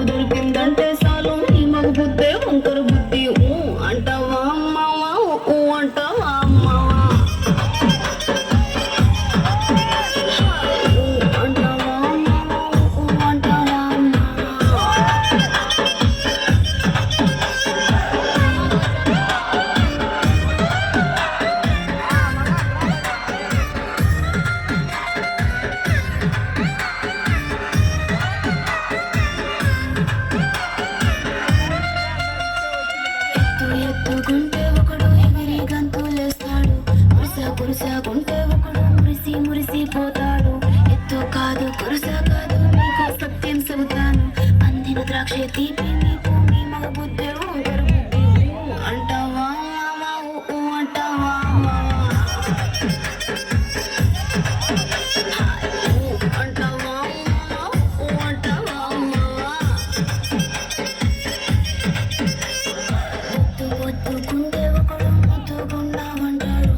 దొరికిందంటే చాలు నీ మగ బుద్ధే వంకర బుద్ధి అంటావా అమ్మావా అంటావా అమ్మావా అంటావా అమ్మావా అంటావా అమ్మావా ఎత్తుకుంటే ఒకడు ఎగిరి గంతులేస్తాడు కురుసాకుంటే ఒకడు మురిసిపోతాడు ఎత్తు కాదు కురుస కాదు నీకు సత్యం చెబుతాను అందిన ద్రాక్ష తీపి నీకు నీ మగ బుద్ధి వంకర బుద్ధి అంటావా అంటావా అంటావా అంటావా పొద్దుకుంటే ఒకడు ముద్దుకున్నామంటాడు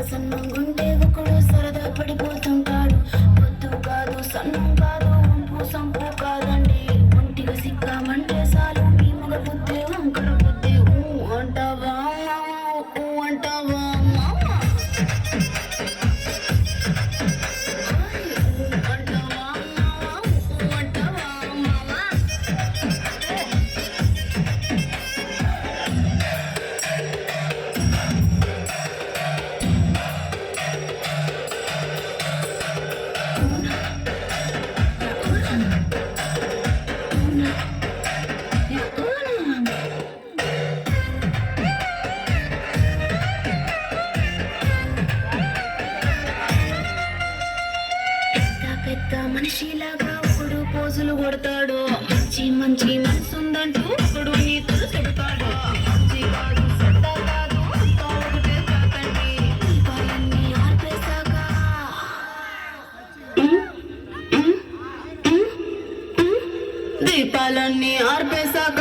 సన్నంగుంటే ఒకడు సరదా పడిపోతుంటాడు పొద్దు కాదు సన్నం కాదు వంపు సంపు కాదండి ఒంటిగా సిక్కామంటే చాలు మీ మగ బుద్ధి వంకర బుద్ధి అంటావా అంటావా అంటావా అంటావా మావా పెద్ద మనిషిలాగా ఒకడు పోజులు కొడతాడు మంచి మనసుందంటూ ఒకడు నీతులు చెబుతాడు మంచి కాదు చెడ్డ కాదు అంతా ఒకటే కాకండి దీపాలన్నీ ఆర్పేశాక దీపాలన్నీ ఆర్పేశాక